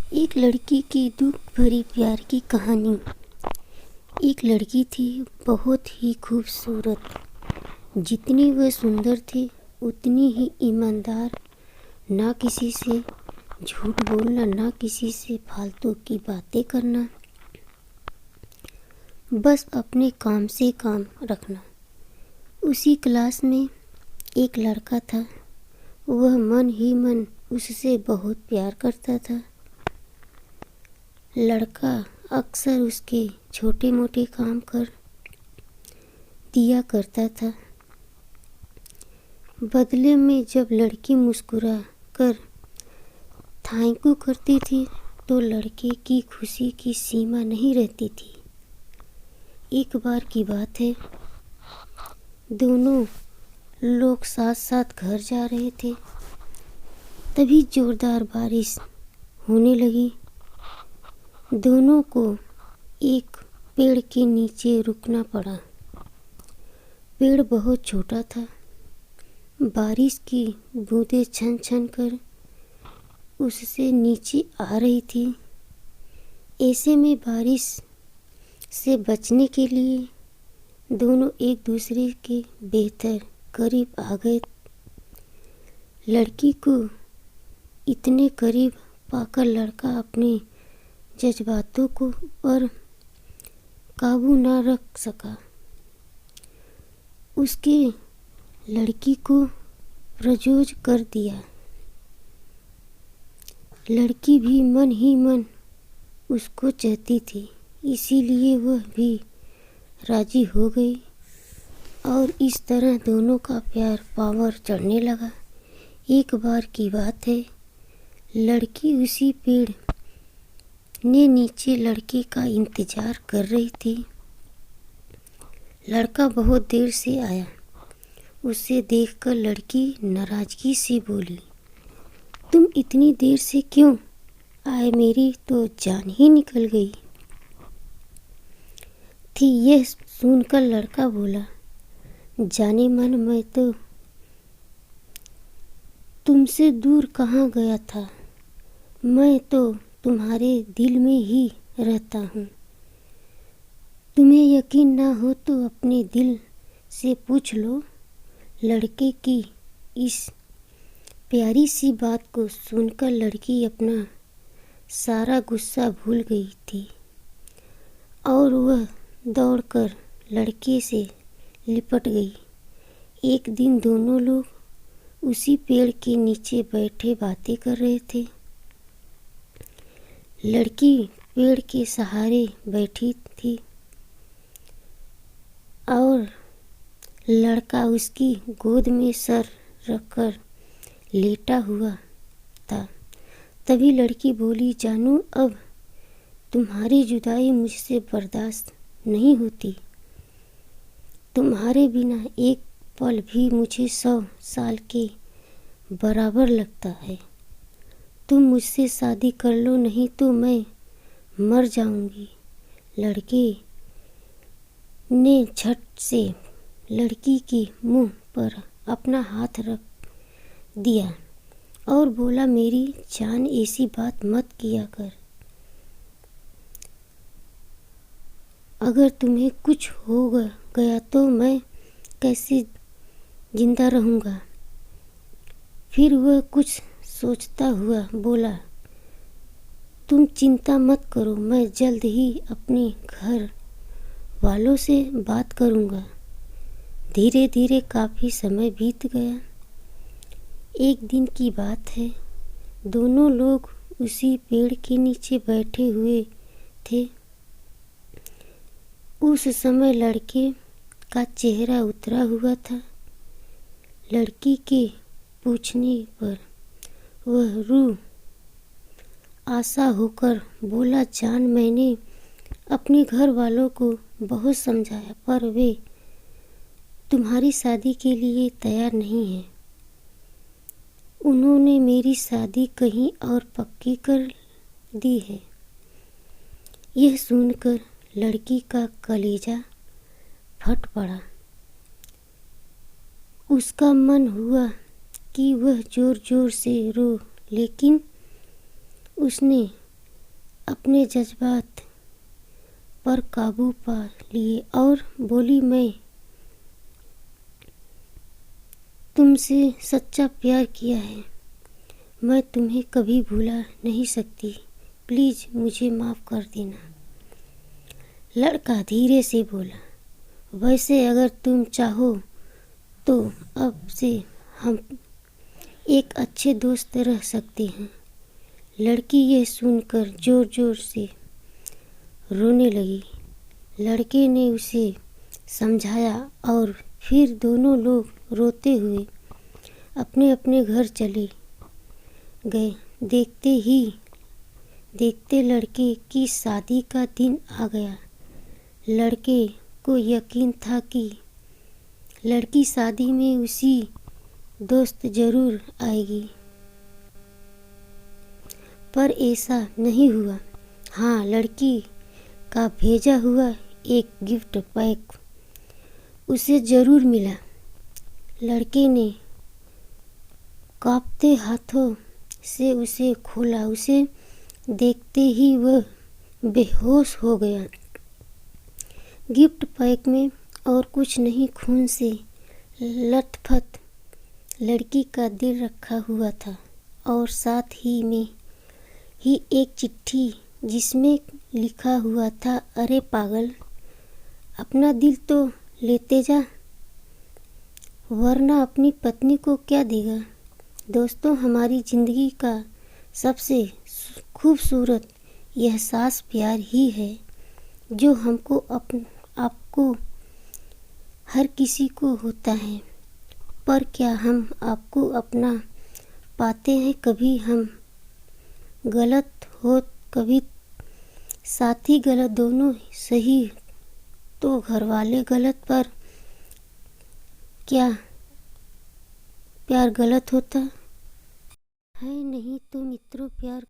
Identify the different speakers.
Speaker 1: एक लड़की की दुख भरी प्यार की कहानी। एक लड़की थी, बहुत ही खूबसूरत। जितनी वह सुंदर थी उतनी ही ईमानदार। ना किसी से झूठ बोलना, ना किसी से फालतू की बातें करना, बस अपने काम से काम रखना। उसी क्लास में एक लड़का था। वह मन ही मन उससे बहुत प्यार करता था। लड़का अक्सर उसके छोटे मोटे काम कर दिया करता था। बदले में जब लड़की मुस्कुरा कर थैंक यू करती थी तो लड़के की खुशी की सीमा नहीं रहती थी। एक बार की बात है, दोनों लोग साथ साथ घर जा रहे थे। तभी जोरदार बारिश होने लगी। दोनों को एक पेड़ के नीचे रुकना पड़ा। पेड़ बहुत छोटा था। बारिश की बूंदें छन छन कर उससे नीचे आ रही थी। ऐसे में बारिश से बचने के लिए दोनों एक दूसरे के बेहतर करीब आ गए। लड़की को इतने करीब पाकर लड़का अपने जज्बातों को पर काबू न रख सका। उसके लड़की को प्रपोज कर दिया। लड़की भी मन ही मन उसको चाहती थी, इसीलिए वह भी राजी हो गई और इस तरह दोनों का प्यार पावर चढ़ने लगा। एक बार की बात है, लड़की उसी पेड़ ने नीचे लड़के का इंतजार कर रही थी। लड़का बहुत देर से आया। उसे देखकर लड़की नाराजगी से बोली, तुम इतनी देर से क्यों आए? मेरी तो जान ही निकल गई थी। यह सुनकर लड़का बोला, जाने मन मैं तो तुमसे दूर कहाँ गया था। मैं तो तुम्हारे दिल में ही रहता हूँ। तुम्हें यकीन ना हो तो अपने दिल से पूछ लो। लड़के की इस प्यारी सी बात को सुनकर लड़की अपना सारा गुस्सा भूल गई थी और वह दौड़कर लड़के से लिपट गई। एक दिन दोनों लोग उसी पेड़ के नीचे बैठे बातें कर रहे थे। लड़की पेड़ के सहारे बैठी थी और लड़का उसकी गोद में सर रखकर लेटा हुआ था। तभी लड़की बोली, जानू अब तुम्हारी जुदाई मुझसे बर्दाश्त नहीं होती। तुम्हारे बिना एक पल भी मुझे 100 साल के बराबर लगता है। तुम मुझसे शादी कर लो, नहीं तो मैं मर जाऊंगी। लड़के ने झट से लड़की के मुंह पर अपना हाथ रख दिया और बोला, मेरी जान ऐसी बात मत किया कर। अगर तुम्हें कुछ हो गया तो मैं कैसे जिंदा रहूँगा। फिर वह कुछ सोचता हुआ बोला, तुम चिंता मत करो, मैं जल्द ही अपने घर वालों से बात करूँगा। धीरे धीरे काफ़ी समय बीत गया। एक दिन की बात है, दोनों लोग उसी पेड़ के नीचे बैठे हुए थे। उस समय लड़के का चेहरा उतरा हुआ था। लड़की के पूछने पर वह रूह आशा होकर बोला, जान मैंने अपने घर वालों को बहुत समझाया पर वे तुम्हारी शादी के लिए तैयार नहीं हैं। उन्होंने मेरी शादी कहीं और पक्की कर दी है। यह सुनकर लड़की का कलेजा फट पड़ा। उसका मन हुआ कि वह जोर जोर से रो, लेकिन उसने अपने जज्बात पर काबू पा लिए और बोली, मैं तुमसे सच्चा प्यार किया है। मैं तुम्हें कभी भुला नहीं सकती। प्लीज़ मुझे माफ़ कर देना। लड़का धीरे से बोला, वैसे अगर तुम चाहो तो अब से हम एक अच्छे दोस्त रह सकते हैं। लड़की ये सुनकर ज़ोर ज़ोर से रोने लगी। लड़के ने उसे समझाया और फिर दोनों लोग रोते हुए अपने अपने घर चले गए। देखते ही देखते लड़के की शादी का दिन आ गया। लड़के को यकीन था कि लड़की शादी में उसी दोस्त जरूर आएगी, पर ऐसा नहीं हुआ। हाँ, लड़की का भेजा हुआ एक गिफ्ट पैक उसे ज़रूर मिला। लड़के ने कांपते हाथों से उसे खोला। उसे देखते ही वह बेहोश हो गया। गिफ्ट पैक में और कुछ नहीं, खून से लथपथ लड़की का दिल रखा हुआ था और साथ ही में ही एक चिट्ठी जिसमें लिखा हुआ था, अरे पागल, अपना दिल तो लेते जा, वरना अपनी पत्नी को क्या देगा। दोस्तों, हमारी ज़िंदगी का सबसे खूबसूरत एहसास प्यार ही है, जो हमको आपको हर किसी को होता है। पर क्या हम आपको अपना पाते हैं? कभी हम गलत हो, कभी साथी गलत, दोनों सही तो घर वाले गलत। पर क्या प्यार गलत होता है? नहीं तो मित्रों, प्यार